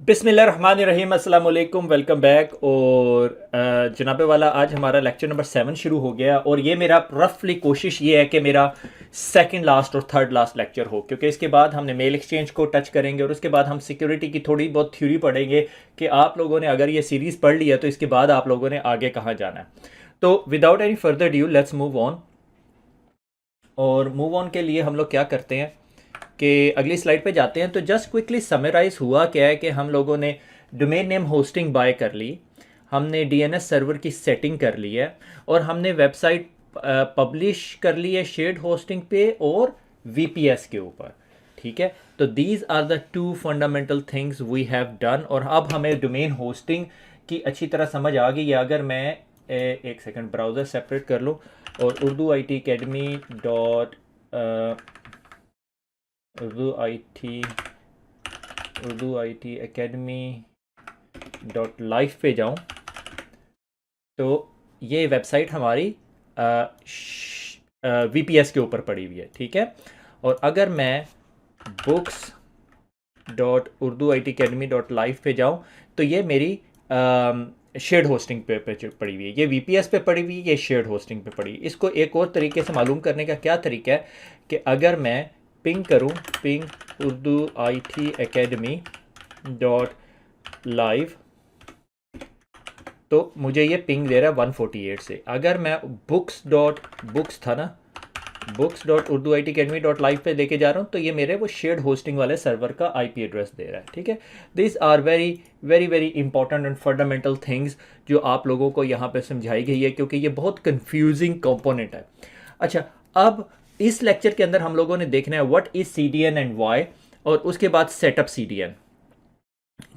बिस्मिल्लाहिर्रहमानिर्रहीम, अस्सलाम वालेकुम, वेलकम बैक। और जनाबे वाला, आज हमारा लेक्चर नंबर 7 शुरू हो गया और ये मेरा रफली कोशिश ये है कि मेरा सेकंड लास्ट और थर्ड लास्ट लेक्चर हो, क्योंकि इसके बाद हमने मेल एक्सचेंज को टच करेंगे और उसके बाद हम सिक्योरिटी की थोड़ी बहुत थ्योरी पढ़ेंगे कि आप लोगों ने अगर ये सीरीज़ पढ़ लिया तो इसके बाद आप लोगों ने आगे कहाँ जाना है। तो without any further due let's move on. और मूव ऑन के लिए हम लोग क्या करते हैं कि अगली स्लाइड पे जाते हैं। तो जस्ट क्विकली समराइज हुआ क्या है कि हम लोगों ने डोमेन नेम होस्टिंग बाय कर ली, हमने डीएनएस सर्वर की सेटिंग कर ली है और हमने वेबसाइट पब्लिश कर ली है शेयर्ड होस्टिंग पे और वीपीएस के ऊपर। ठीक है, तो these are the two fundamental things we have done. और अब हमें डोमेन होस्टिंग की अच्छी तरह समझ आ गई है। अगर मैं एक सेकंड ब्राउज़र सेपरेट कर लूँ और Urdu I T academy dot Urdu I T academy dot live पे जाऊँ तो ये वेबसाइट हमारी वीपीएस के ऊपर पड़ी हुई है। ठीक है, और अगर मैं books dot Urdu I T academy dot live पे जाऊँ तो ये मेरी शेयर्ड होस्टिंग पे पड़ी हुई है। ये वीपीएस पे पड़ी हुई है, ये शेयर्ड होस्टिंग पे पड़ी। इसको एक और तरीके से मालूम करने का क्या तरीका है कि अगर मैं पिंग करूँ, ping Urdu I T academy dot live, तो मुझे ये पिंग दे रहा है 148 से। अगर मैं बुक्स था ना, books dot Urdu I T academy dot live पे लेके जा रहा हूँ तो ये मेरे वो शेयर्ड होस्टिंग वाले सर्वर का आईपी एड्रेस दे रहा है। ठीक है, this are very very very important and fundamental things जो आप लोगों को यहाँ पे समझाई गई है, क्योंकि ये बहुत कंफ्यूजिंग कंपोनेंट है। अच्छा, अब इस लेक्चर के अंदर हम लोगों ने देखना है what is CDN and why, और उसके बाद सेटअप सीडीएन।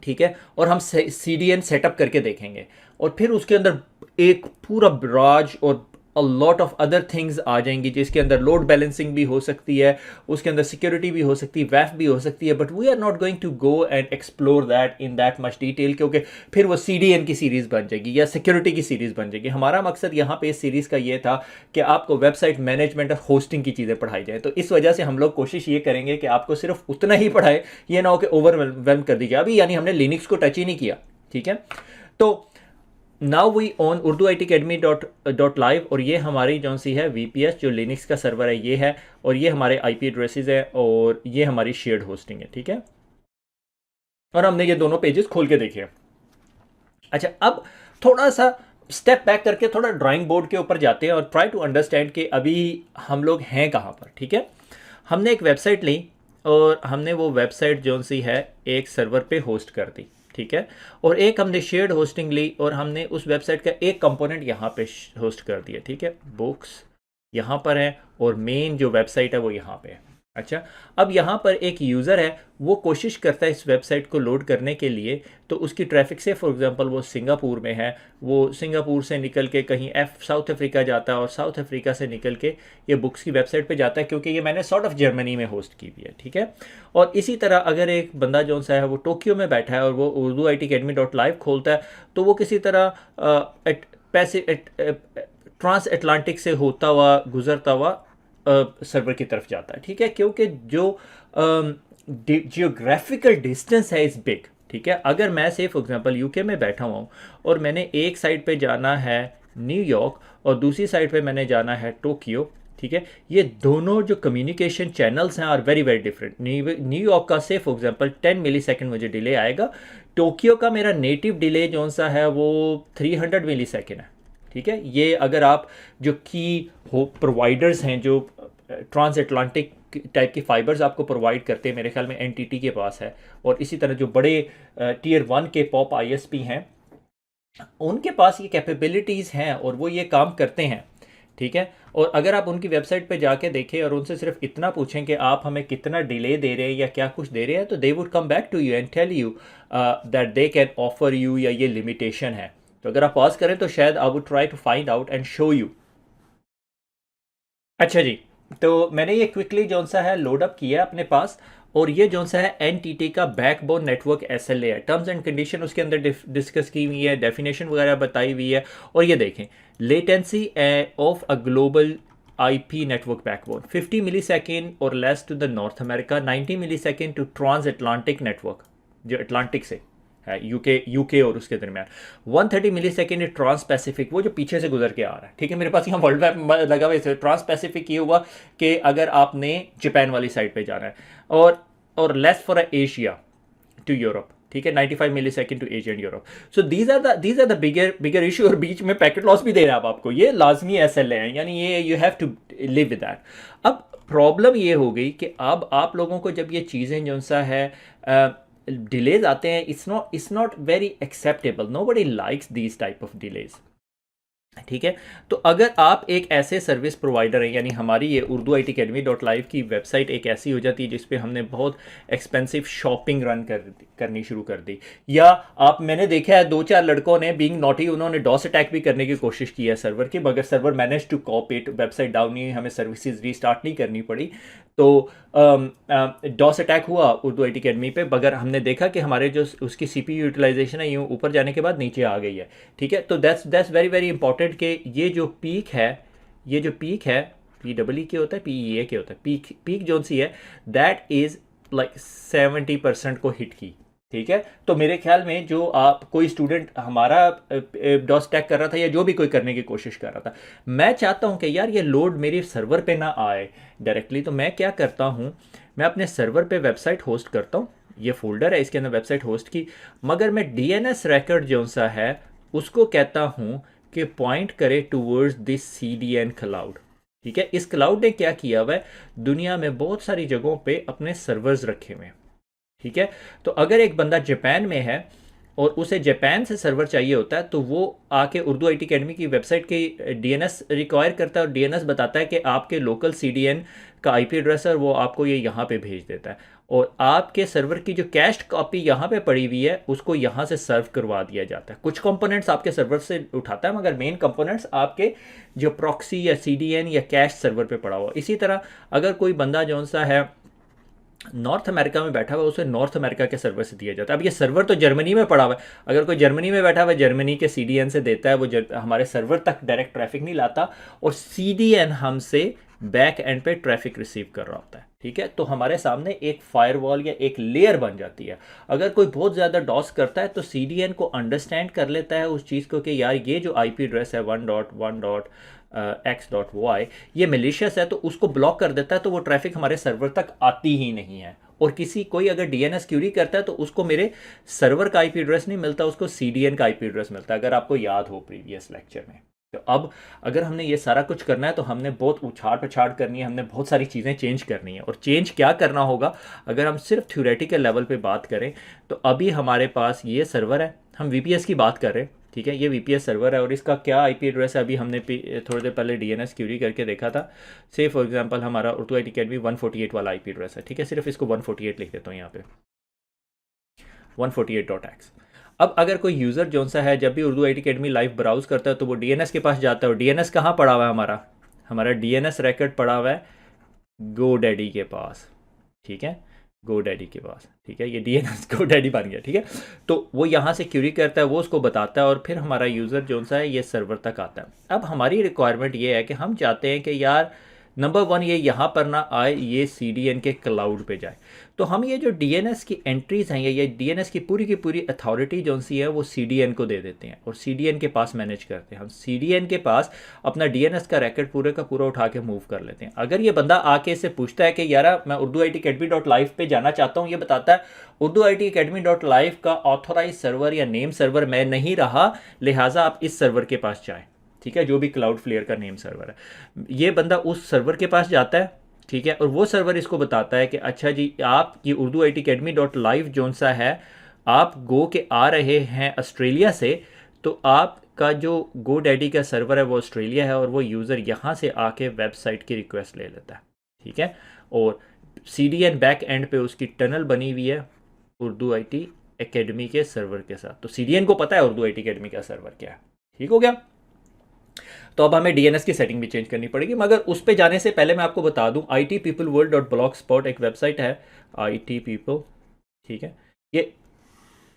ठीक है, और हम सीडीएन सेटअप करके देखेंगे और फिर उसके अंदर एक पूरा ब्राज और a lot of other things आ जाएंगी, जिसके अंदर लोड बैलेंसिंग भी हो सकती है, उसके अंदर सिक्योरिटी भी हो सकती है, वैफ भी हो सकती है। But we are not going to go and explore that in that much detail, क्योंकि फिर वो सीडीएन की सीरीज बन जाएगी या सिक्योरिटी की सीरीज बन जाएगी। हमारा मकसद यहाँ पे इस सीरीज का ये था कि आपको वेबसाइट मैनेजमेंट और होस्टिंग की चीज़ें पढ़ाई जाए। तो इस वजह से हम लोग कोशिश ये करेंगे कि आपको सिर्फ उतना ही पढ़ाए, ये ना हो कि ओवरवेलम कर दीजिए। अभी यानी हमने लिनक्स को टच ही नहीं किया। ठीक है, तो now we on Urdu I T academy dot live, और ये हमारी जो सी है वीपीएस जो लिनक्स का सर्वर है ये है, और ये हमारे आईपी एड्रेसेस है और ये हमारी शेयर्ड होस्टिंग है। ठीक है, और हमने ये दोनों पेजेस खोल के देखे। अच्छा, अब थोड़ा सा स्टेप बैक करके थोड़ा ड्राइंग बोर्ड के ऊपर जाते हैं और ट्राई टू अंडरस्टैंड कि अभी हम लोग हैं कहाँ पर। ठीक है, हमने एक वेबसाइट ली और हमने वो वेबसाइट जो सी है एक सर्वर पे होस्ट कर दी। ठीक है, और एक हमने शेयर्ड होस्टिंग ली और हमने उस वेबसाइट का एक कंपोनेंट यहाँ पे होस्ट कर दिया। ठीक है, बुक्स यहाँ पर है और मेन जो वेबसाइट है वो यहाँ पे है। अच्छा, अब यहाँ पर एक यूज़र है, वो कोशिश करता है इस वेबसाइट को लोड करने के लिए, तो उसकी ट्रैफिक से फॉर एग्जांपल वो सिंगापुर में है, वो सिंगापुर से निकल के कहीं साउथ अफ्रीका जाता है और साउथ अफ्रीका से निकल के ये बुक्स की वेबसाइट पे जाता है, क्योंकि ये मैंने सॉर्ट ऑफ जर्मनी में होस्ट की हुई है। ठीक है, और इसी तरह अगर एक बंदा जो सा है वो टोक्यो में बैठा है और वो Urdu I T academy dot live खोलता है, तो वो किसी तरह ट्रांस अटलांटिक से होता हुआ गुजरता हुआ सर्वर की तरफ जाता है। ठीक है, क्योंकि जो जियोग्राफिकल डिस्टेंस है इस बिग। ठीक है, अगर मैं से फॉर एग्जांपल यूके में बैठा हुआ हूँ और मैंने एक साइड पे जाना है न्यूयॉर्क और दूसरी साइड पे मैंने जाना है टोक्यो। ठीक है, ये दोनों जो कम्युनिकेशन चैनल्स हैं are very very different. New York का से फॉर एग्जांपल 10 मिली सेकेंड मुझे डिले आएगा, टोक्यो का मेरा नेटिव डिले जो सा है वो 300 मिली सेकेंड है। ठीक है, ये अगर आप जो की हो प्रोवाइडर्स हैं जो ट्रांस अटलांटिक टाइप की फाइबर्स आपको प्रोवाइड करते हैं, मेरे ख्याल में एनटीटी के पास है, और इसी तरह जो बड़े टीयर 1 के पॉप आईएसपी हैं उनके पास ये कैपेबिलिटीज़ हैं और वो ये काम करते हैं। ठीक है, और अगर आप उनकी वेबसाइट पे जाके देखें और उनसे सिर्फ इतना पूछें कि आप हमें कितना डिले दे रहे हैं या क्या कुछ दे रहे हैं, तो they would come back to you and tell you that they can offer you, या ये लिमिटेशन है। तो अगर आप पॉज करें तो शायद I would try to find out and show you. अच्छा जी, तो मैंने ये क्विकली जो सा है लोड अप किया अपने पास, और ये जो सा है एनटीटी का बैकबोन नेटवर्क एसएलए है। टर्म्स एंड कंडीशन उसके अंदर डिस्कस की हुई है, डेफिनेशन वगैरह बताई हुई है। और ये देखें, latency of a global IP network backbone 50 millisecond और less to the North America, 90 millisecond to transatlantic network जो अटलांटिक से। है यूके और उसके दरमियान। 130 मिली सेकेंड ट्रांस पैसिफिक, वो जो पीछे से गुजर के आ रहा है, ठीक है। मेरे पास यहाँ वर्ल्ड मैप लगा हुआ है। ट्रांस पैसिफिक ये हुआ कि अगर आपने जापान वाली साइड पे जाना है, और less for Asia to Europe, ठीक है, 95 millisecond to Asia and Europe. So these are the bigger issue. और बीच में पैकेट लॉस भी दे रहा है आपको, ये लाजमी एसएलए है, यानी ये you have to live with that. अब प्रॉब्लम ये हो गई कि अब आप लोगों को जब ये चीज़ें जो सा है डिलेज आते हैं, it's not very acceptable, nobody likes these type of delays, ठीक है। तो अगर आप एक ऐसे सर्विस प्रोवाइडर हैं, यानी हमारी ये urduitacademy.live की वेबसाइट एक ऐसी हो जाती है जिस पे हमने बहुत एक्सपेंसिव शॉपिंग रन करनी शुरू कर दी, या आप, मैंने देखा है 2-4 लड़कों ने बीइंग नॉटी, उन्होंने डॉस अटैक भी करने की कोशिश की है सर्वर की, मगर server manage to cop it, website down नहीं, हमें सर्विसेज रीस्टार्ट नहीं करनी पड़ी। तो डॉस अटैक हुआ उर्दू IT अकेडमी पे, मगर हमने देखा कि हमारे जो उसकी CPU यूटिलाइजेशन है यूँ ऊपर जाने के बाद नीचे आ गई है, ठीक है। तो दैट्स वेरी वेरी इंपॉर्टेंट कि ये जो पीक है PEE के होता है, PEA के होता है, पीक जोन सी है, दैट इज़ लाइक 70% को हिट की, ठीक है। तो मेरे ख्याल में जो आप कोई स्टूडेंट हमारा डॉस अटैक कर रहा था, या जो भी कोई करने की कोशिश कर रहा था, मैं चाहता हूं कि यार ये लोड मेरे सर्वर पे ना आए डायरेक्टली, तो मैं क्या करता हूं, मैं अपने सर्वर पे वेबसाइट होस्ट करता हूं, ये फोल्डर है, इसके अंदर वेबसाइट होस्ट की, मगर मैं DNS record जो सा है उसको कहता हूं कि पॉइंट करे टूवर्ड्स दिस CDN क्लाउड, ठीक है। इस क्लाउड ने क्या किया हुआ है, दुनिया में बहुत सारी जगहों पे अपने सर्वर्स रखे हुए हैं, ठीक है। तो अगर एक बंदा जापान में है और उसे जापान से सर्वर चाहिए होता है, तो वो आके उर्दू IT अकेडमी की वेबसाइट की DNS रिक्वायर करता है, और DNS बताता है कि आपके लोकल CDN का IP एड्रेस है, और वो आपको ये यहाँ पे भेज देता है, और आपके सर्वर की जो कैश्ड कॉपी यहाँ पे पड़ी हुई है उसको यहाँ से सर्व करवा दिया जाता है। कुछ कंपोनेंट्स आपके सर्वर से उठाता है, मगर मेन कंपोनेंट्स आपके जो प्रॉक्सी या CDN या कैश सर्वर पे पड़ा हुआ। इसी तरह अगर कोई बंदा जो सा है नॉर्थ अमेरिका में बैठा हुआ, उसे नॉर्थ अमेरिका के सर्वर से दिया जाता है। अब ये सर्वर तो जर्मनी में पड़ा हुआ है, अगर कोई जर्मनी में बैठा हुआ है, जर्मनी के CDN से देता है, वो हमारे सर्वर तक डायरेक्ट ट्रैफिक नहीं लाता, और CDN हमसे बैक एंड पे ट्रैफिक रिसीव कर रहा होता है, ठीक है। तो हमारे सामने एक फायरवॉल या एक लेयर बन जाती है। अगर कोई बहुत ज़्यादा डॉस करता है तो CDN को अंडरस्टैंड कर लेता है उस चीज़ को कि यार ये जो IP एड्रेस है 1.1.x.y ये मिलिशियस है, तो उसको ब्लॉक कर देता है, तो वो ट्रैफिक हमारे सर्वर तक आती ही नहीं है। और कोई अगर DNS क्यूरी करता है तो उसको मेरे सर्वर का IP एड्रेस नहीं मिलता, उसको CDN का IP एड्रेस मिलता है, अगर आपको याद हो प्रीवियस लेक्चर में। तो अब अगर हमने ये सारा कुछ करना है तो हमने बहुत उछाड़ पछाड़ करनी है, हमने बहुत सारी चीज़ें चेंज करनी है। और चेंज क्या करना होगा, अगर हम सिर्फ थ्योरेटिकल लेवल पे बात करें, तो अभी हमारे पास ये सर्वर है, हम VPS की बात कर रहे हैं, ठीक है। ये VPS सर्वर है, और इसका क्या IP एड्रेस है, अभी हमने थोड़ी देर पहले DNS क्यूरी करके देखा था। से फॉर एग्जांपल हमारा उर्दू IT अकेडमी 148 वाला IP एड्रेस है, ठीक है। सिर्फ इसको 148 लिख देता हूँ यहाँ पे, 148.x। अब अगर कोई यूज़र जो सा है जब भी Urdu IT academy live browse करता है तो वो DNS के पास जाता है, और DNS कहाँ पड़ा हुआ है, हमारा DNS record पड़ा हुआ है GoDaddy के पास, ठीक है, GoDaddy के पास, ठीक है। ये DNS GoDaddy बन गया, ठीक है। तो वो यहाँ से क्यूरी करता है, वो उसको बताता है, और फिर हमारा यूज़र जो सा है ये सर्वर तक आता है। अब हमारी रिक्वायरमेंट ये है कि हम चाहते हैं कि यार नंबर 1 ये यहाँ पर ना आए, ये CDN के क्लाउड पे जाए। तो हम ये जो DNS की एंट्रीज हैं, ये DNS की पूरी अथॉरिटी जो सी है वो CDN को दे देते हैं, और CDN के पास मैनेज करते हैं। हम CDN के पास अपना DNS का रिकॉर्ड पूरे का पूरा उठा के मूव कर लेते हैं। अगर ये बंदा आके इससे पूछता है कि यार मैं urduitacademy.live पे जाना चाहता हूँ, ये बताता है urduitacademy.live का ऑथोराइज सर्वर या नेम सर्वर मैं नहीं रहा, लिहाजा आप इस सर्वर के पास जाएँ, ठीक है, जो भी क्लाउडफ्लेयर का नेम सर्वर है। ये बंदा उस सर्वर के पास जाता है, ठीक है, और वो सर्वर इसको बताता है कि अच्छा जी आप ये urduitacademy.live जोन सा है, आप गो के आ रहे हैं ऑस्ट्रेलिया से, तो आपका जो GoDaddy का सर्वर है वो ऑस्ट्रेलिया है, और वो यूज़र यहाँ से आके वेबसाइट की रिक्वेस्ट ले लेता है, ठीक है। और CDN बैक एंड पे उसकी टनल बनी हुई है उर्दू IT अकेडमी के सर्वर के साथ, तो CDN को पता है उर्दू IT अकेडमी का सर्वर क्या है, ठीक हो गया। तो अब हमें DNS की सेटिंग भी चेंज करनी पड़ेगी, मगर उस पे जाने से पहले मैं आपको बता दूं itpeopleworld.blogspot एक वेबसाइट है, itpeople, ठीक है, ये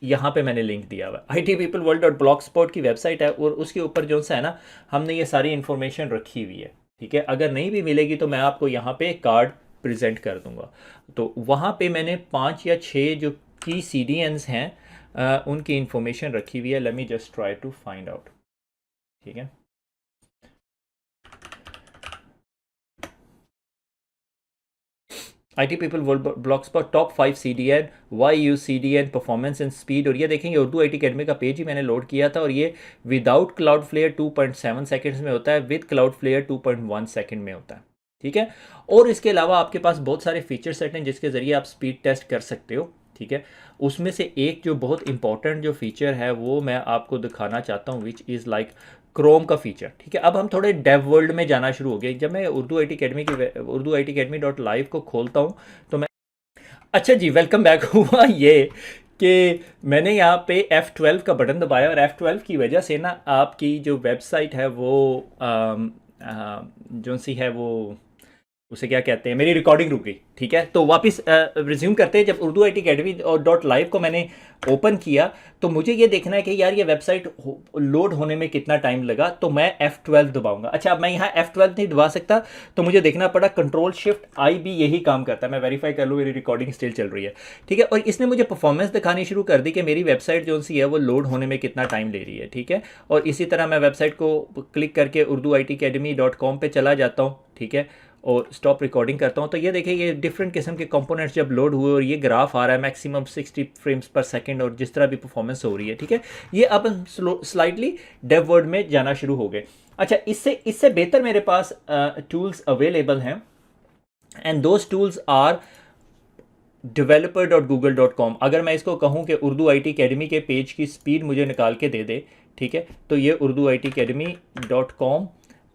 यहाँ पे मैंने लिंक दिया हुआ है। itpeopleworld.blogspot की वेबसाइट है, और उसके ऊपर जो सा है ना, हमने ये सारी इन्फॉर्मेशन रखी हुई है, ठीक है। अगर नहीं भी मिलेगी तो मैं आपको यहाँ पे कार्ड प्रेजेंट कर दूंगा। तो वहाँ पे मैंने 5 या 6 जो की CDNs हैं उनकी इंफॉर्मेशन रखी हुई है। Let me just try to find out, ठीक है। IT पीपल वर्ल्ड ब्लॉग्स पर top 5 CDN, why use CDN, performance and speed. और ये देखेंगे उर्दू IT अकेडमी का पेज ही मैंने लोड किया था, और ये विदाउट क्लाउड फ्लेयर 2.7 सेकेंड्स में होता है, विद क्लाउड फ्लेयर 2.1 सेकेंड में होता है, ठीक है। और इसके अलावा आपके पास बहुत सारे फीचर सेट हैं जिसके ज़रिए आप स्पीड टेस्ट कर सकते हो, ठीक है। उसमें से एक जो बहुत इंपॉर्टेंट जो फीचर है वो मैं आपको दिखाना चाहता हूँ, विच इज़ लाइक क्रोम का फीचर, ठीक है। अब हम थोड़े डेव वर्ल्ड में जाना शुरू हो गए। जब मैं उर्दू IT अकेडमी की urduitacademy.live को खोलता हूँ तो मैं, अच्छा जी, वेलकम बैक। हुआ ये कि मैंने यहाँ पे F12 का बटन दबाया, और F12 की वजह से ना आपकी जो वेबसाइट है वो जो सी है वो, उसे क्या कहते हैं, मेरी रिकॉर्डिंग रुक गई, ठीक है। तो वापस रिज्यूम करते हैं। जब उर्दू IT अकेडमी और .live को मैंने ओपन किया तो मुझे ये देखना है कि यार ये वेबसाइट लोड होने में कितना टाइम लगा, तो मैं F12 दबाऊंगा। अच्छा, अब मैं यहाँ F12 नहीं दबा सकता, तो मुझे देखना पड़ा Ctrl+Shift+I भी यही काम करता है। मैं वेरीफाई कर लूँ मेरी रिकॉर्डिंग स्टिल चल रही है, ठीक है। और इसने मुझे परफॉर्मेंस दिखानी शुरू कर दी कि मेरी वेबसाइट जो सी है वो लोड होने में कितना टाइम ले रही है, ठीक है। और इसी तरह मैं वेबसाइट को क्लिक करके urduitacademy.com पे चला जाता हूँ, ठीक है, और स्टॉप रिकॉर्डिंग करता हूँ। तो ये देखिए ये डिफरेंट किस्म के कंपोनेंट्स जब लोड हुए और ये ग्राफ आ रहा है मैक्सिमम 60 फ्रेम्स पर सेकंड, और जिस तरह भी परफॉर्मेंस हो रही है, ठीक है। ये अब स्लाइटली डेव वर्ड में जाना शुरू हो गए। अच्छा, इससे बेहतर मेरे पास टूल्स अवेलेबल हैं, and those tools are developer.google.com। अगर मैं इसको कहूँ कि उर्दू IT अकेडमी के पेज की स्पीड मुझे निकाल के दे दे, ठीक है, तो ये urduitacademy.com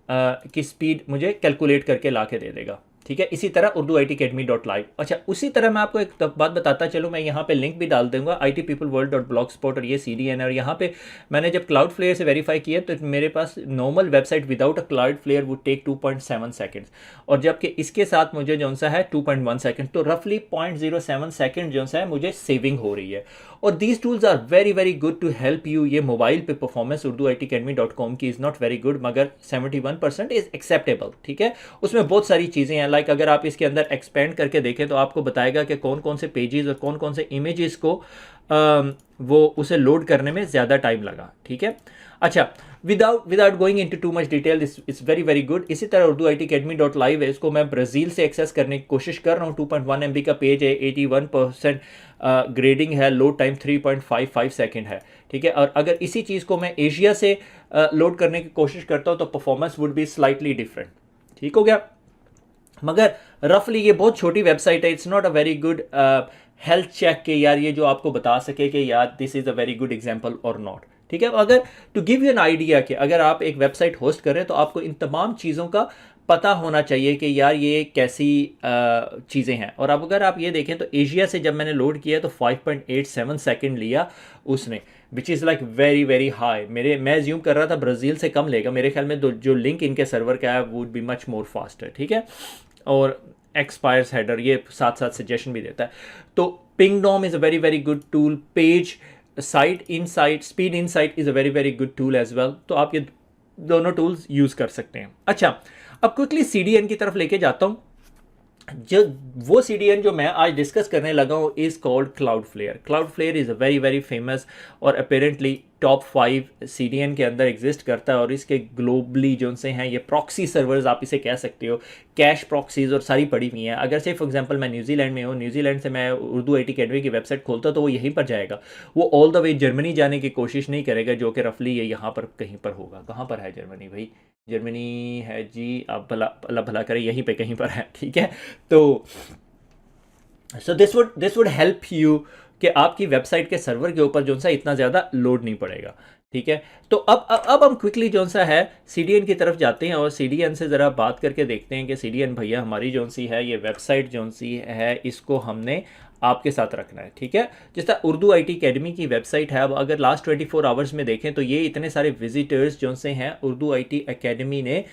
की स्पीड मुझे कैलकुलेट करके ला के दे देगा, ठीक है। इसी तरह उर्दू itacademy.live। अच्छा, उसी तरह मैं आपको एक बात बताता चलूँ, मैं यहाँ पे लिंक भी डाल दूंगा itpeopleworld.blogspot, और ये CDN है। और यहाँ पे मैंने जब क्लाउड फ्लेयर से वेरीफाई किया तो मेरे पास normal website without a Cloudflare would take 2.7 seconds, और जबकि इसके साथ मुझे जो सा है 2.1 सेकेंड, तो रफली 0.07 सेकेंड जो सा है मुझे सेविंग हो रही है। और these tools are very very good to help you. ये मोबाइल पे परफॉर्मेंस उर्दू itacademy.com की इज़ नॉट वेरी गुड, मगर 71% इज़ एक्सेप्टेबल, ठीक है। उसमें बहुत सारी चीज़ें हैं, लाइक अगर आप इसके अंदर एक्सपेंड करके देखें तो आपको बताएगा कि कौन कौन से पेजेस और कौन कौन से इमेजेस को वो उसे लोड करने में ज़्यादा टाइम लगा, ठीक है। अच्छा, without going into too much detail, it's very very good. इसी तरह उर्दू itacademy.live है, इसको मैं ब्राज़ील से एक्सेस करने की कोशिश कर रहा हूँ। 2.1 MB का पेज है, 81% ग्रेडिंग है, लोड टाइम 3.55 सेकेंड है, ठीक है। और अगर इसी चीज़ को मैं एशिया से लोड करने की कोशिश करता हूँ तो performance would be slightly different, ठीक हो गया। मगर रफली ये बहुत छोटी वेबसाइट है, it's not a very good health check के यार ये जो आपको बता सके कि यार this is a very good example और नॉट, ठीक है। अगर to give you an idea कि अगर आप एक वेबसाइट होस्ट करें तो आपको इन तमाम चीज़ों का पता होना चाहिए कि यार ये कैसी चीज़ें हैं। और अब अगर आप ये देखें तो एशिया से जब मैंने लोड किया तो 5.87 सेकेंड लिया उसने, which is like very very high. मैं ज्यूम कर रहा था ब्राज़ील से कम लेगा, मेरे ख्याल में जो लिंक इनके सर्वर का है would be much more faster, ठीक है। और एक्सपायर्स हेडर ये साथ साथ सजेशन भी देता है। तो Pingdom is a very very good tool, page site insight, speed insight is a very very good tool as well. तो आप ये दोनों टूल्स यूज़ कर सकते हैं। अच्छा, अब क्विकली CDN की तरफ लेके जाता हूँ। जो वो CDN जो मैं आज डिस्कस करने लगा हूँ is called Cloudflare. Cloudflare is a very very famous और अपेरेंटली टॉप 5 CDN के अंदर एग्जिस्ट करता है, और इसके ग्लोबली जो से हैं ये प्रॉक्सी सर्वर्स आप इसे कह सकते हो, कैश प्रॉक्सीज और सारी पड़ी हुई हैं। अगर से फॉर एग्जांपल मैं न्यूजीलैंड में हूँ, न्यूजीलैंड से मैं उर्दू IT अकेडमी की वेबसाइट खोलता तो वो यहीं पर जाएगा, वो ऑल द वे जर्मनी जाने की कोशिश नहीं करेगा, जो कि रफली ये यहाँ पर कहीं पर होगा। कहाँ पर है जर्मनी भाई? जर्मनी है जी, आप भला अल्लाह भला करे, यहीं पे कहीं पर है, ठीक है। तो so this would help you कि आपकी वेबसाइट के सर्वर के ऊपर जो सा इतना ज़्यादा लोड नहीं पड़ेगा, ठीक है। तो अब हम क्विकली जो सा है CDN की तरफ जाते हैं और CDN से ज़रा बात करके देखते हैं कि CDN भैया हमारी जो सी है ये वेबसाइट जो सी है इसको हमने आपके साथ रखना है, ठीक है। जिस तरह उर्दू IT अकेडमी की वेबसाइट है, अब अगर लास्ट 24 आवर्स में देखें तो ये इतने सारे विजिटर्स जो से हैं उर्दू IT अकेडमी ने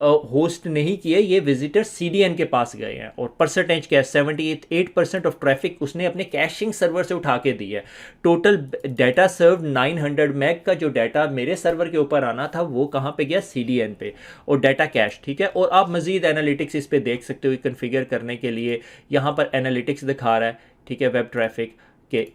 होस्ट नहीं किए, ये विजिटर CDN के पास गए हैं। और परसेंटेज क्या है? 78% ऑफ ट्रैफिक उसने अपने कैशिंग सर्वर से उठा के दी है। टोटल डाटा सर्व 900 मैग का जो डाटा मेरे सर्वर के ऊपर आना था वो कहाँ पे गया? CDN पे, और डाटा कैश, ठीक है। और आप मजीद एनालिटिक्स इस पे देख सकते हो कन्फिगर करने के लिए। यहाँ पर एनालिटिक्स दिखा रहा है, ठीक है, वेब ट्रैफिक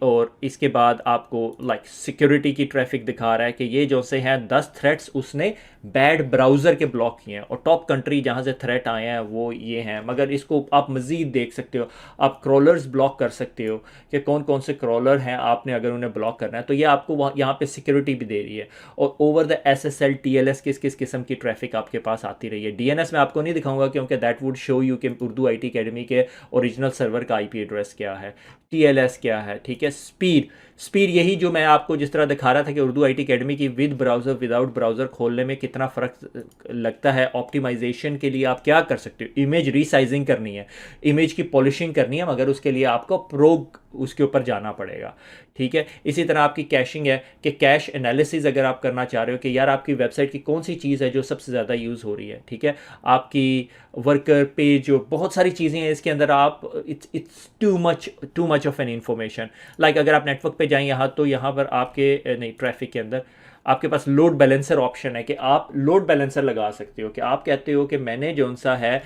और इसके बाद आपको लाइक सिक्योरिटी की ट्रैफिक दिखा रहा है कि ये जो से हैं 10 थ्रेट्स उसने बैड ब्राउज़र के ब्लॉक किए हैं, और टॉप कंट्री जहाँ से थ्रेट आए हैं वो ये हैं। मगर इसको आप मज़ीद देख सकते हो, आप क्रॉलर्स ब्लॉक कर सकते हो कि कौन कौन से क्रॉलर हैं, आपने अगर उन्हें ब्लॉक करना है तो ये आपको वहाँ यहाँ पे सिक्योरिटी भी दे रही है। और ओवर द SSL TLS किस किस किस्म की ट्रैफिक आपके पास आती रही है। DNS में आपको नहीं दिखाऊंगा क्योंकि दैट वुड शो यू कि उर्दू IT अकेडमी के ओरिजिनल सर्वर का IP एड्रेस क्या है, TLS क्या है, ठीक है। स्पीड यही जो मैं आपको जिस तरह दिखा रहा था कि उर्दू IT अकेडमी की विद ब्राउज़र विदाउट ब्राउज़र खोलने में कितना फ़र्क लगता है। ऑप्टिमाइजेशन के लिए आप क्या कर सकते हो, इमेज रीसाइजिंग करनी है, इमेज की पॉलिशिंग करनी है, मगर उसके लिए आपको प्रो उसके ऊपर जाना पड़ेगा, ठीक है। इसी तरह आपकी कैशिंग है कि कैश एनालिसिस अगर आप करना चाह रहे हो कि यार आपकी वेबसाइट की कौन सी चीज़ है जो सबसे ज़्यादा यूज़ हो रही है, ठीक है। आपकी वर्कर पेज जो बहुत सारी चीज़ें हैं इसके अंदर, आप it's too much of an information. Like अगर आप नेटवर्क पे जाएं यहाँ, तो यहाँ पर आपके नहीं ट्रैफिक के अंदर आपके पास लोड बैलेंसर ऑप्शन है कि आप लोड बैलेंसर लगा सकते हो, कि आप कहते हो कि मैंने जो सा है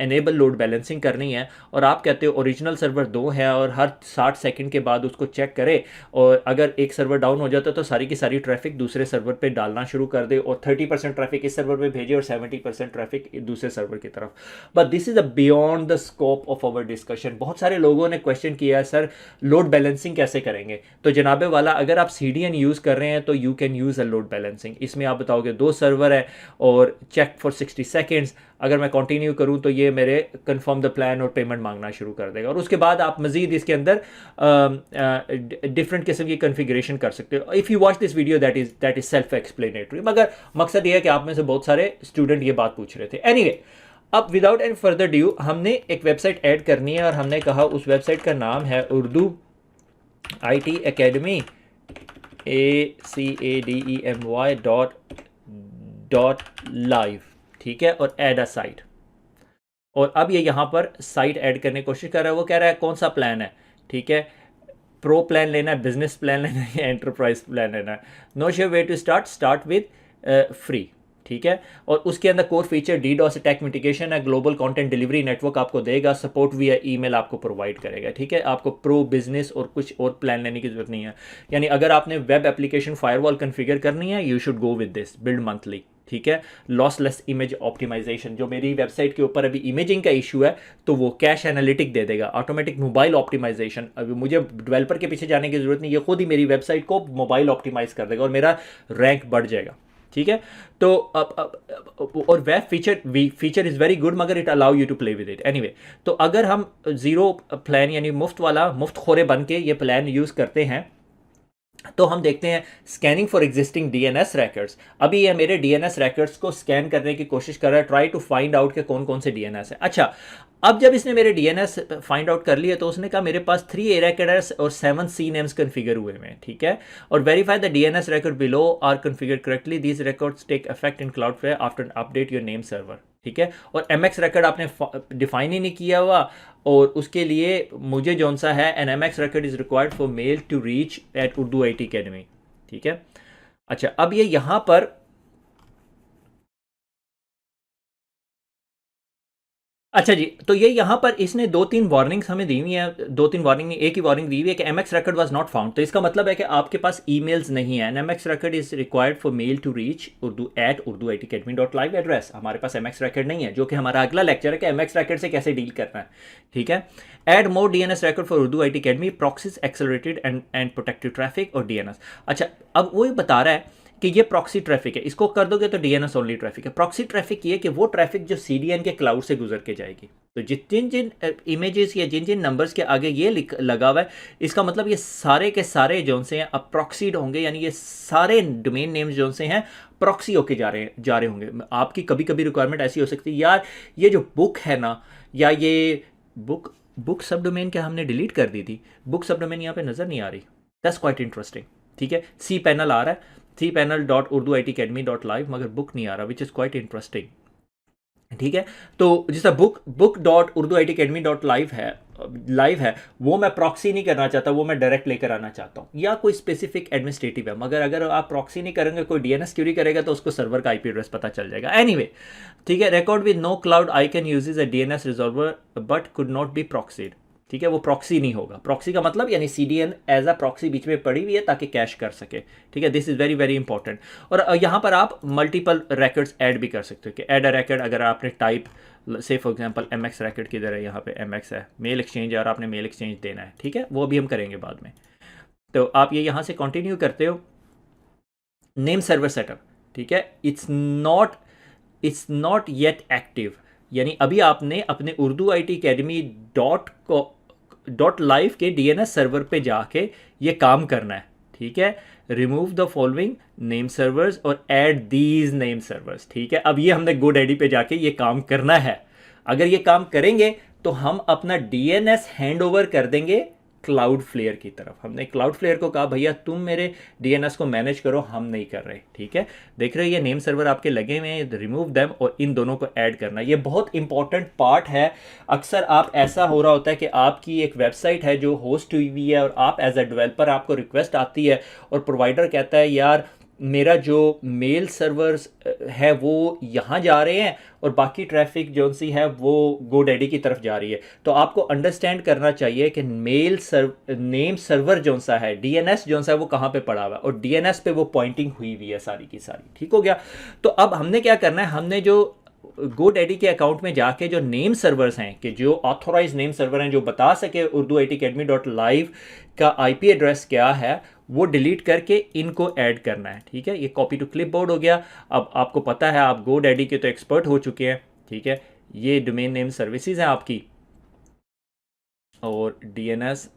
एनेबल लोड बैलेंसिंग करनी है, और आप कहते हो ओरिजिनल सर्वर 2 है और हर 60 सेकंड के बाद उसको चेक करे, और अगर एक सर्वर डाउन हो जाता है तो सारी की सारी ट्रैफिक दूसरे सर्वर पे डालना शुरू कर दे, और 30% ट्रैफिक इस सर्वर पे भेजे और 70% ट्रैफिक दूसरे सर्वर की तरफ। But this is a beyond the scope of our discussion. बहुत सारे लोगों ने क्वेश्चन किया है सर लोड बैलेंसिंग कैसे करेंगे, तो जनाबे वाला अगर आप CDN यूज़ कर रहे हैं तो you can use a load balancing. इसमें आप बताओगे 2 सर्वर है और चेक फॉर 60 सेकेंड्स, अगर मैं कंटिन्यू करूं तो ये मेरे कंफर्म द प्लान और पेमेंट मांगना शुरू कर देगा, और उसके बाद आप मजीद इसके अंदर डिफरेंट किस्म की कन्फिगरेशन कर सकते हो। If you watch this video that is self explanatory, मगर मकसद ये है कि आप में से बहुत सारे स्टूडेंट ये बात पूछ रहे थे। एनीवे, अब विदाउट एनी फर्दर ड्यू हमने एक वेबसाइट ऐड करनी है, और हमने कहा उस वेबसाइट का नाम है उर्दू IT अकेडमी ACADEMY.live, ठीक है, और ऐड अ साइट। और अब ये यहाँ पर साइट ऐड करने की कोशिश कर रहा है। वो कह रहा है कौन सा प्लान है, ठीक है, प्रो प्लान लेना है, बिजनेस प्लान लेना है, या एंटरप्राइज प्लान लेना है। No sure way to start with free, ठीक है। और उसके अंदर core feature DDoS attack mitigation है, ग्लोबल कंटेंट डिलीवरी नेटवर्क आपको देगा, सपोर्ट विया ईमेल आपको प्रोवाइड करेगा, ठीक है। आपको प्रो बिजनेस और कुछ और प्लान लेने की जरूरत नहीं है। यानी अगर आपने वेब एप्लीकेशन फायरवॉल कन्फिगर करनी है, you should go with this, build monthly, ठीक है। लॉसलेस इमेज ऑप्टिमाइजेशन, जो मेरी वेबसाइट के ऊपर अभी इमेजिंग का इशू है तो वो कैश एनालिटिक दे देगा। ऑटोमेटिक मोबाइल ऑप्टिमाइजेशन, अभी मुझे डेवलपर के पीछे जाने की जरूरत नहीं, ये खुद ही मेरी वेबसाइट को मोबाइल ऑप्टिमाइज कर देगा और मेरा रैंक बढ़ जाएगा, ठीक है। तो और web feature is very good, मगर it allow you to play with it. Anyway, तो अगर हम जीरो प्लान यानी मुफ्त वाला मुफ्त खोरे बन के ये प्लान यूज़ करते हैं, तो हम देखते हैं स्कैनिंग फॉर एग्जिस्टिंग DNS रैकर्ड्स। अभी ये मेरे DNS रैकर्ड्स को स्कैन करने की कोशिश कर रहा है, ट्राई टू फाइंड आउट के कौन कौन से DNS है। अच्छा, अब जब इसने मेरे DNS फाइंड आउट कर लिए तो उसने कहा मेरे पास 3 A records और 7 CNAMEs कन्फिगर हुए हैं, ठीक है। और verify the DNS record below are configured correctly, these records take effect in Cloudflare after update your name server, ठीक है। और MX record आपने डिफाइन ही नहीं किया हुआ, और उसके लिए मुझे जौन सा है an MX record is required for mail to reach at Urdu IT academy, ठीक है। अच्छा, अब ये यहां पर अच्छा जी, तो ये यहाँ पर इसने 2-3 वार्निंग्स हमें दी हुई हैं, 2-3 वार्निंग नहीं, एक ही वार्निंग दी हुई है कि MX record was not found। तो इसका मतलब है कि आपके पास ईमेल्स नहीं है। MX record is required for mail to reach Urdu at urduitacademy.live address. हमारे पास MX record नहीं है, जो कि हमारा अगला लेक्चर है कि MX record से कैसे डील करना है, ठीक है। Add more DNS record for Urdu IT academy, proxies accelerated and protected traffic और DNS। अच्छा, अब वो बता रहा है कि ये प्रॉक्सी ट्रैफिक है, इसको कर दोगे तो DNS ओनली ट्रैफिक है। प्रॉक्सी ट्रैफिक ये कि वो ट्रैफिक जो CDN के क्लाउड से गुजर के जाएगी। तो जिन जिन इमेजेस या जिन जिन नंबर्स के आगे ये लगा हुआ है, इसका मतलब ये सारे के सारे जो से हैं अब प्रॉक्सीड होंगे, यानी ये सारे डोमेन नेम्स जो से हैं प्रॉक्सी होके जा रहे होंगे। आपकी कभी कभी रिक्वायरमेंट ऐसी हो सकती है, यार ये जो बुक है ना, या ये बुक सब डोमेन क्या हमने डिलीट कर दी थी, बुक सब डोमेन यहाँ पे नजर नहीं आ रही। दैट्स क्वाइट इंटरेस्टिंग, ठीक है। सी पैनल आ रहा है, cpanel.urduitacademy.live, मगर बुक नहीं आ रहा, विच इज़ क्वाइट इंटरेस्टिंग, ठीक है। तो जैसा book.urduitacademy.live है वो मैं प्रॉक्सी नहीं करना चाहता, वो मैं डायरेक्ट लेकर आना चाहता हूँ, या कोई स्पेसिफिक एडमिनिस्ट्रेटिव है। मगर अगर आप प्रॉक्सी नहीं करेंगे, कोई DNS क्यूरी करेगा तो उसको सर्वर का IP एड्रेस पता चल जाएगा। एनीवे, ठीक है। Record with no cloud I can use is a DNS resolver but could not be proxied, ठीक है, वो प्रॉक्सी नहीं होगा। प्रॉक्सी का मतलब यानी CDN एज अ प्रॉक्सी बीच में पड़ी हुई है ताकि कैश कर सके, ठीक है। This is very very important. और यहाँ पर आप मल्टीपल रिकॉर्ड्स ऐड भी कर सकते हो कि ऐड अ रिकॉर्ड, अगर आपने टाइप से फॉर एग्जांपल MX रिकॉर्ड किधर है, यहाँ पे MX है, मेल एक्सचेंज है और आपने मेल एक्सचेंज देना है, ठीक है, वो भी हम करेंगे बाद में। तो आप ये यहाँ से कंटिन्यू करते हो। नेम सर्वर सेटअप, ठीक है, इट्स नॉट येट एक्टिव, यानी अभी आपने अपने उर्दू IT अकेडमी .live के DNS सर्वर पे जाके ये काम करना है, ठीक है। Remove the following name servers और ऐड दीज नेम सर्वर्स, ठीक है। अब ये हमने GoDaddy पे जाके ये काम करना है। अगर ये काम करेंगे तो हम अपना DNS हैंड ओवर कर देंगे क्लाउडफ्लेयर की तरफ। हमने क्लाउडफ्लेयर को कहा भैया तुम मेरे DNS को मैनेज करो, हम नहीं कर रहे, ठीक है। देख रहे हो ये नेम सर्वर आपके लगे हुए हैं, रिमूव देम और इन दोनों को ऐड करना, ये बहुत इंपॉर्टेंट पार्ट है। अक्सर आप ऐसा हो रहा होता है कि आपकी एक वेबसाइट है जो होस्ट हुई हुई है और आप एज अ डेवलपर आपको रिक्वेस्ट आती है और प्रोवाइडर कहता है यार मेरा जो मेल सर्वर्स है वो यहाँ जा रहे हैं और बाकी ट्रैफिक जो सी है वो GoDaddy की तरफ जा रही है। तो आपको अंडरस्टैंड करना चाहिए कि नेम सर्वर जो सा है, DNS जो सा है वो कहाँ पे पड़ा हुआ है और DNS पे वो पॉइंटिंग हुई हुई है सारी की सारी, ठीक हो गया। तो अब हमने क्या करना है, हमने जो GoDaddy के अकाउंट में जाके जो नेम सर्वर्स हैं कि जो ऑथोराइज नेम सर्वर हैं जो बता सके उर्दू IT academy .live का IP एड्रेस क्या है, वो डिलीट करके इनको ऐड करना है, ठीक है। ये कॉपी टू क्लिपबोर्ड हो गया। अब आपको पता है आप GoDaddy के तो एक्सपर्ट हो चुके हैं, ठीक है। ये डोमेन नेम सर्विसेज हैं आपकी और DNS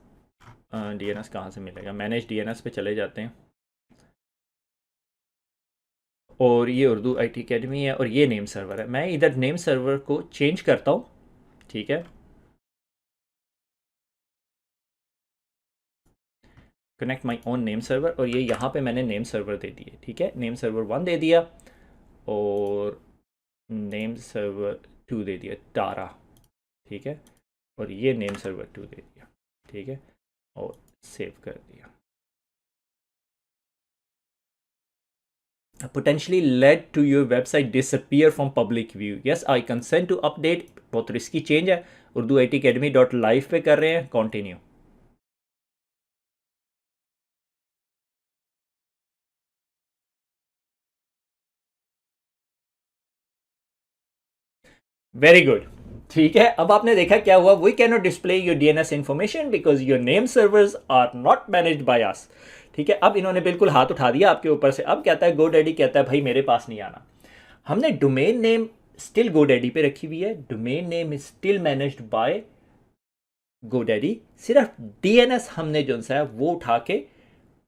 कहाँ से मिलेगा, मैनेज DNS पे चले जाते हैं और ये उर्दू IT academy है और ये नेम सर्वर है। मैं इधर नेम सर्वर को चेंज करता हूँ, ठीक है। Connect my own name server और ये यहाँ पे मैंने नेम सर्वर दे दिए, ठीक है। नेम सर्वर 1 दे दिया और नेम सर्वर 2 दे दिया तारा, ठीक है। और ये नेम सर्वर 2 दे दिया, ठीक है, और सेव कर दिया। Potentially led to your website disappear from public view. Yes, I consent to update. बहुत रिस्की चेंज है। उर्दू IT academy .live पे कर रहे हैं, कंटिन्यू। वेरी गुड, ठीक है। अब आपने देखा क्या हुआ, we can not display your DNS information because your name servers are not managed by us, ठीक है। अब इन्होंने बिल्कुल हाथ उठा दिया आपके ऊपर से। अब कहता है GoDaddy कहता है भाई मेरे पास नहीं आना। हमने डोमेन नेम स्टिल GoDaddy पे रखी हुई है, domain name is still managed by GoDaddy, सिर्फ DNS हमने जो सा है वो उठा के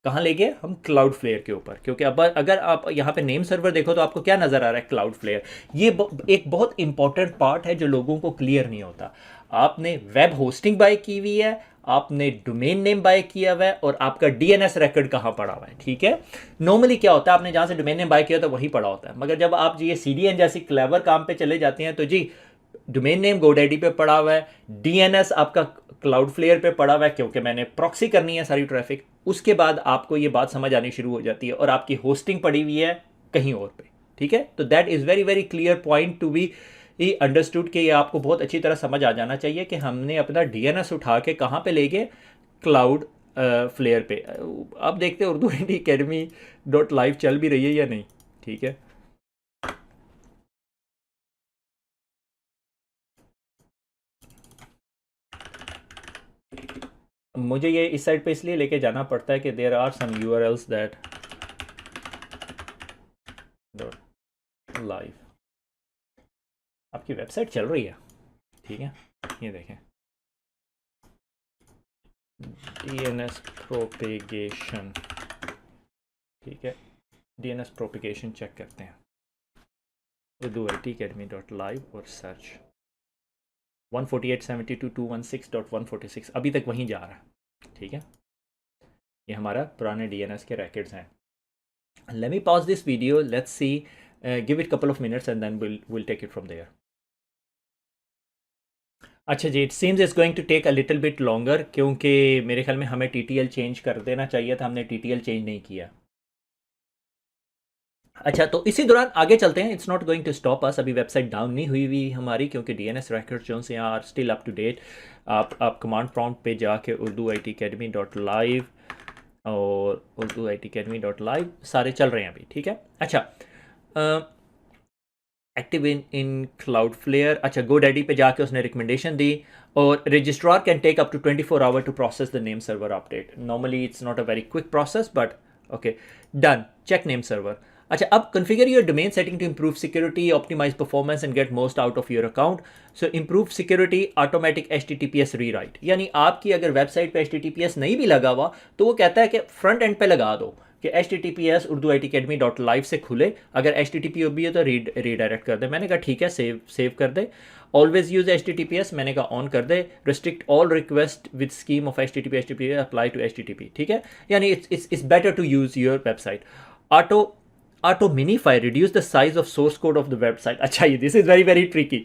कहाँ ले गए हम, क्लाउडफ्लेयर के ऊपर। क्योंकि अब अगर आप यहाँ पे नेम सर्वर देखो तो आपको क्या नज़र आ रहा है, क्लाउडफ्लेयर। ये एक बहुत इंपॉर्टेंट पार्ट है जो लोगों को क्लियर नहीं होता। आपने वेब होस्टिंग बाय की हुई है, आपने डोमेन नेम बाय किया हुआ है और आपका DNS रिकॉर्ड कहाँ पड़ा हुआ है, ठीक है। नॉर्मली क्या होता है, आपने जहाँ से डोमेन नेम बाय किया तो वहीं पड़ा होता है, मगर जब आप ये CDN जैसी क्लेवर काम पे चले जाते हैं तो जी डोमेन नेम GoDaddy पे पड़ा हुआ है, DNS आपका क्लाउडफ्लेयर पे पड़ा हुआ है क्योंकि मैंने प्रॉक्सी करनी है सारी ट्रैफिक। उसके बाद आपको ये बात समझ आनी शुरू हो जाती है और आपकी होस्टिंग पड़ी हुई है कहीं और पे, ठीक है। तो that is very very clear point to be understood कि ये आपको बहुत अच्छी तरह समझ आ जाना चाहिए कि हमने अपना DNS उठा के कहाँ पे ले गए, क्लाउड फ्लेयर पे। अब देखते हैं उर्दू IT academy .live चल भी रही है या नहीं, ठीक है। मुझे ये इस साइड पे इसलिए लेके जाना पड़ता है कि there are some URLs that live. आपकी वेबसाइट चल रही है, ठीक है। ये देखें DNS प्रोपेगेशन, ठीक है। DNS प्रोपेगेशन चेक करते हैं उर्दू IT academy .live और सर्च 148.72.216.146 अभी तक वहीं जा रहा है, ठीक है। ये हमारा पुराने DNS के रैकेट्स हैं। Let me pause this video, let's see, give it couple of minutes and then will take it from there. अच्छा जी, it seems it's going to take a little bit longer क्योंकि मेरे ख्याल में हमें TTL चेंज कर देना चाहिए था, हमने TTL चेंज नहीं किया। अच्छा, तो इसी दौरान आगे चलते हैं। It's not going to stop us. अभी वेबसाइट डाउन नहीं हुई हुई हमारी, क्योंकि डीएनएस रिकॉर्ड्स जो हैं are still up to date. आप कमांड प्रॉम्प्ट पे जाके urduitacademy.live और urduitacademy.live सारे चल रहे हैं अभी, ठीक है। अच्छा, एक्टिव इन क्लाउड फ्लेयर। अच्छा, GoDaddy पे जाके उसने रिकमेंडेशन दी, और registrar can take up to 24 hour to process the name server update. Normally it's not a very quick process, but okay, done. Check name server. अच्छा, अब configure your domain setting to improve security, optimize performance and get most out of your account. So improve security, automatic HTTPS rewrite. यानी आपकी अगर website पे HTTPS नहीं भी लगा हुआ तो वो कहता है कि फ्रंट एंड पे लगा दो कि HTTPS urduitacademy.live से खुले। अगर HTTP भी है तो रीडायरेक्ट कर दे। मैंने कहा ठीक है, सेव कर दे। ऑलवेज यूज HTTPS, मैंने कहा ऑन कर दे। Restrict all request with scheme of HTTP apply to HTTP, ठीक है। यानी it's better to use your website. Auto minify, reduce the size of source code of the website. अच्छा, ये this is very very tricky.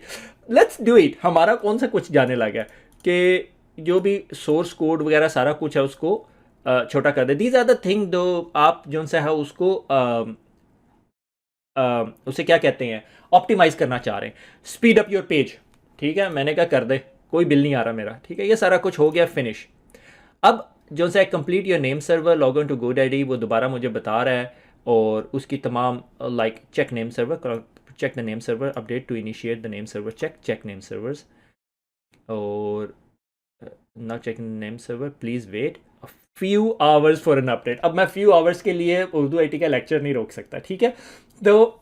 Let's do it. हमारा कौन सा कुछ जाने लगा है कि जो भी सोर्स कोड वगैरह सारा कुछ है उसको छोटा कर दे। दीज आर द थिंग दो आप जो सा है उसको उसे क्या कहते हैं, ऑप्टिमाइज करना चाह रहे हैं। स्पीड अप योर पेज, ठीक है। मैंने कहा कर दे, कोई बिल नहीं आ रहा मेरा, ठीक है। ये सारा कुछ हो गया फिनिश। अब जो सा complete your name server, log in to GoDaddy, वो दोबारा मुझे बता रहा है, और उसकी तमाम like check name server, check the name server update to initiate the name server check name servers, और ना check name server, please wait few hours for an update. अब मैं फ्यू आवर्स के लिए उर्दू IT का लेक्चर नहीं रोक सकता, ठीक है। तो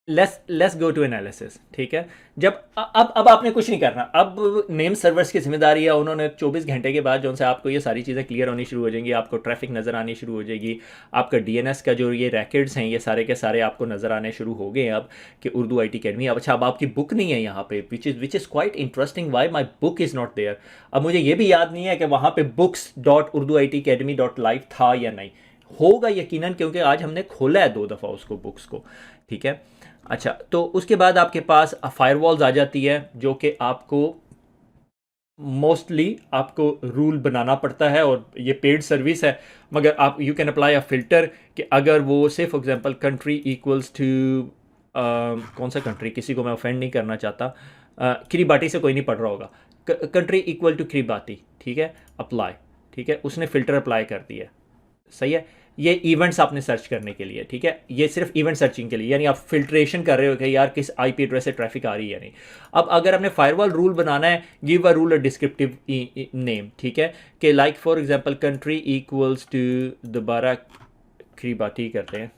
लेट्स गो टू एनालिसिस, ठीक है। जब अब आपने कुछ नहीं करना। अब नेम सर्वर्स की जिम्मेदारी है, उन्होंने 24 घंटे के बाद जो से आपको ये सारी चीज़ें क्लियर होनी शुरू हो जाएंगी, आपको ट्रैफिक नज़र आनी शुरू हो जाएगी, आपका DNS का जो ये रैकेट्स हैं ये सारे के सारे आपको नज़र आने शुरू हो गए हैं अब कि उर्दू IT अकेडमी। अब अच्छा, अब आपकी बुक नहीं है यहाँ पे, which is quite interesting, why my book is not there. अब मुझे ये भी याद नहीं है कि वहाँ पर books.urduitacademy.live था या नहीं। होगा यकीनन, क्योंकि आज हमने खोला है 2 दफ़ा उसको, बुक्स को, ठीक है। अच्छा, तो उसके बाद आपके पास फायरवॉल्स आ जाती है, जो कि आपको मोस्टली आपको रूल बनाना पड़ता है, और ये पेड सर्विस है। मगर आप you can apply a filter कि अगर वो से for example country equals to कौन सा कंट्री, किसी को मैं ऑफेंड नहीं करना चाहता, किरीबाटी से कोई नहीं पढ़ रहा होगा, कंट्री इक्वल टू किरीबाती, ठीक है, अप्लाई, ठीक है। उसने फ़िल्टर अप्लाई कर दिया, सही है। ये इवेंट्स आपने सर्च करने के लिए, ठीक है, ये सिर्फ इवेंट सर्चिंग के लिए, यानी आप फिल्ट्रेशन कर रहे हो कि यार किस IP एड्रेस से ट्रैफिक आ रही है या नहीं। अब अगर आपने फायरवॉल रूल बनाना है, give a rule a descriptive name, ठीक है, कि like for example country equals to, दोबारा किरीबाती करते हैं,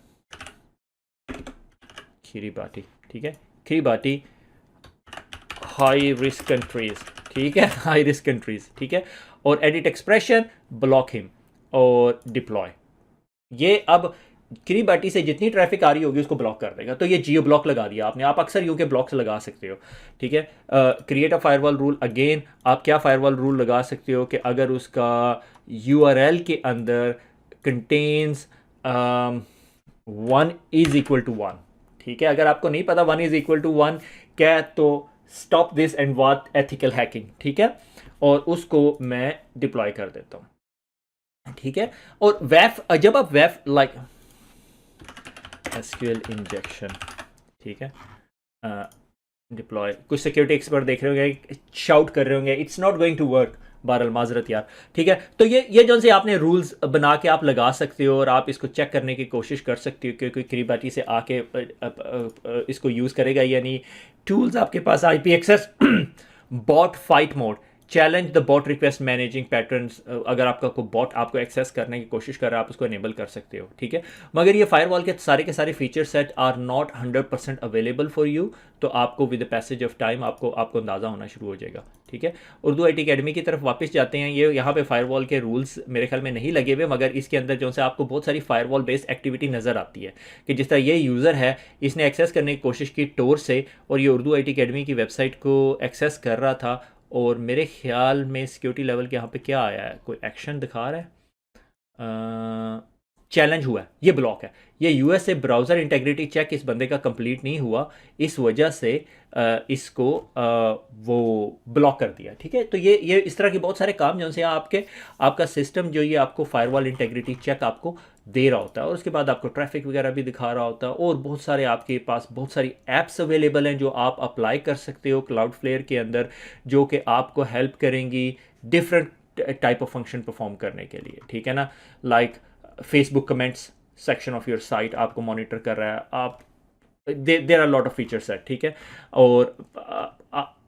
किरीबाती, ठीक है, किरीबाती हाई रिस्क कंट्रीज, ठीक है, हाई रिस्क कंट्रीज, ठीक है, और एडिट एक्सप्रेशन, ब्लॉक हिम और डिप्लॉय। ये अब किरीबाटी से जितनी ट्रैफिक आ रही होगी उसको ब्लॉक कर देगा। तो ये जियो ब्लॉक लगा दिया आपने। आप अक्सर यूं के ब्लॉक्स लगा सकते हो, ठीक है। Create a firewall rule, again आप क्या फायरवॉल रूल लगा सकते हो कि अगर उसका URL के अंदर कंटेन्स 1 इज इक्वल टू 1, ठीक है। अगर आपको नहीं पता 1 इज इक्वल टू 1 क्या, तो stop this and what ethical hacking, ठीक है, और उसको मैं डिप्लॉय कर देता हूँ, ठीक है। और वेफ, जब आप वेफ लाइक SQL इंजेक्शन, ठीक है, डिप्लॉय, कुछ सिक्योरिटी एक्सपर्ट देख रहे होंगे, शाउट कर रहे होंगे, it's not going to work, बहरहाल माजरत यार, ठीक है। तो ये जो से आपने रूल्स बना के आप लगा सकते हो, और आप इसको चेक करने की कोशिश कर सकते हो कि कोई किरीबाती से आके इसको यूज़ करेगा या नहीं। टूल्स आपके पास IP access, bot fight mode, challenge the bot request managing patterns. अगर आपका कोई बॉट आपको एक्सेस करने की कोशिश कर रहा है, आप उसको इनेबल कर सकते हो, ठीक है। मगर ये फायरवॉल के सारे feature set are not 100% available for you. तो आपको with the passage of time आपको अंदाज़ा होना शुरू हो जाएगा, ठीक है। उर्दू IT अकेडमी की तरफ वापस जाते हैं। ये यहाँ पे फायरवॉल के रूल्स मेरे ख्याल में नहीं लगे हुए, मगर इसके अंदर जो से आपको बहुत सारी फायरवॉल बेस्ड एक्टिविटी नज़र आती है कि जिस तरह ये यूज़र है, इसने एक्सेस करने की कोशिश की टोर से, और ये उर्दू IT अकेडमी की वेबसाइट को एक्सेस कर रहा था, और मेरे ख्याल में सिक्योरिटी लेवल के यहाँ पे क्या आया है, कोई एक्शन दिखा रहा है, चैलेंज हुआ है, ये ब्लॉक है। ये USA ब्राउज़र इंटेग्रिटी चेक इस बंदे का कंप्लीट नहीं हुआ, इस वजह से इसको वो ब्लॉक कर दिया, ठीक है। तो ये इस तरह के बहुत सारे काम जो से आपका सिस्टम जो ये आपको फायरवॉल इंटेग्रिटी चेक आपको दे रहा होता है, और उसके बाद आपको ट्रैफिक वगैरह भी दिखा रहा होता है, और बहुत सारे आपके पास बहुत सारी ऐप्स अवेलेबल हैं जो आप अप्लाई कर सकते हो क्लाउडफ्लेयर के अंदर, जो कि आपको हेल्प करेंगी different type of function perform करने के लिए, ठीक है ना। Like Facebook comments section of your site आपको मॉनिटर कर रहा है, आप there are lot of features है, ठीक है। और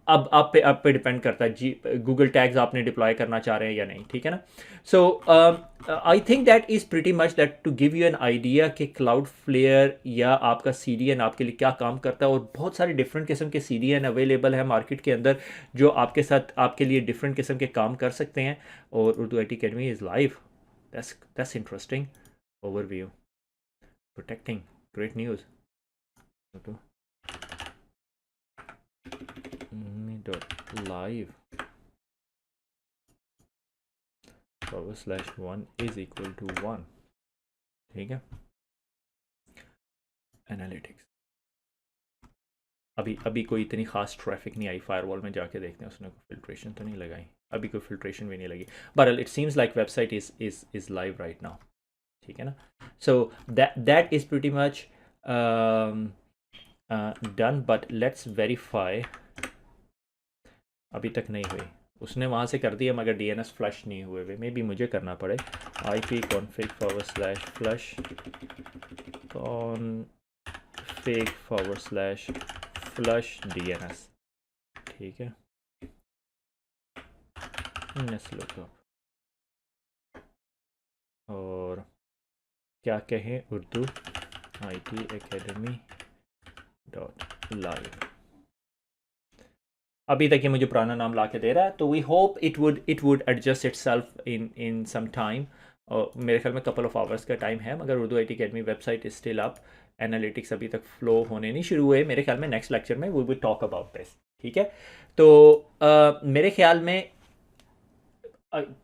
अब आप पे डिपेंड करता है जी, गूगल टैग्स आपने डिप्लॉय करना चाह रहे हैं या नहीं, ठीक है ना। So I think that is pretty much that to give you an idea कि क्लाउड फ्लेयर या आपका CDN आपके लिए क्या काम करता है, और बहुत सारे डिफरेंट किस्म के CDN अवेलेबल है मार्केट के अंदर जो आपके साथ आपके लिए डिफरेंट किस्म के काम कर सकते हैं। और Urdu IT academy is live, that's interesting overview, protecting, great news. live/1 is equal to 1, ठीक है। एनालिटिक्स, अभी कोई इतनी खास ट्रैफिक नहीं आई, फायरवॉल में जाके देखते हैं उसने कोई फिल्ट्रेशन तो नहीं लगाई, अभी कोई फिल्ट्रेशन भी नहीं लगी, but it seems like website is live right now, ठीक है ना। So that is pretty much done, but let's verify, अभी तक नहीं हुई, उसने वहाँ से कर दिया मगर DNS फ्लश नहीं हुए हुए, मे बी मुझे करना पड़े ip_config/flush config/flush DNS, ठीक है। Let's look up, और क्या कहें, उर्दू IT academy.live, अभी तक ये मुझे पुराना नाम ला के दे रहा है, तो we hope it would adjust itself in some time, और मेरे ख्याल में कपल ऑफ आवर्स का टाइम है, मगर Urdu IT academy website is still up, analytics अभी तक फ्लो होने नहीं शुरू हुए, मेरे ख्याल में नेक्स्ट लेक्चर में we will talk about this, ठीक है। तो मेरे ख्याल में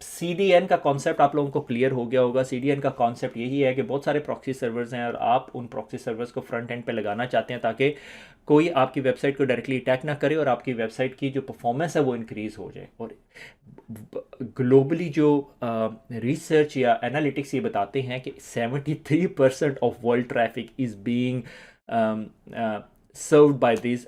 CDN का कॉन्सेप्ट आप लोगों को क्लियर हो गया होगा। CDN का कॉन्सेप्ट यही है कि बहुत सारे प्रॉक्सी सर्वर्स हैं और आप उन प्रॉक्सी सर्वर्स को फ्रंट एंड पे लगाना चाहते हैं ताकि कोई आपकी वेबसाइट को डायरेक्टली अटैक ना करे और आपकी वेबसाइट की जो परफॉर्मेंस है वो इंक्रीज़ हो जाए। और ग्लोबली जो रिसर्च या एनालिटिक्स ये बताते हैं कि 73% of world traffic is being served by these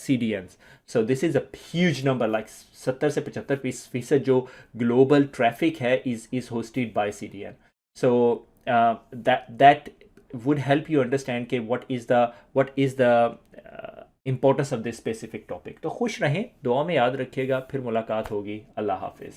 CDNs. So this is a huge number, like 70 से 75% जो global traffic है is hosted by CDN. So that would help you understand कि what is the importance of this specific topic. तो खुश रहें, दुआ में याद रखिएगा, फिर मुलाकात होगी, अल्लाह हाफिज़।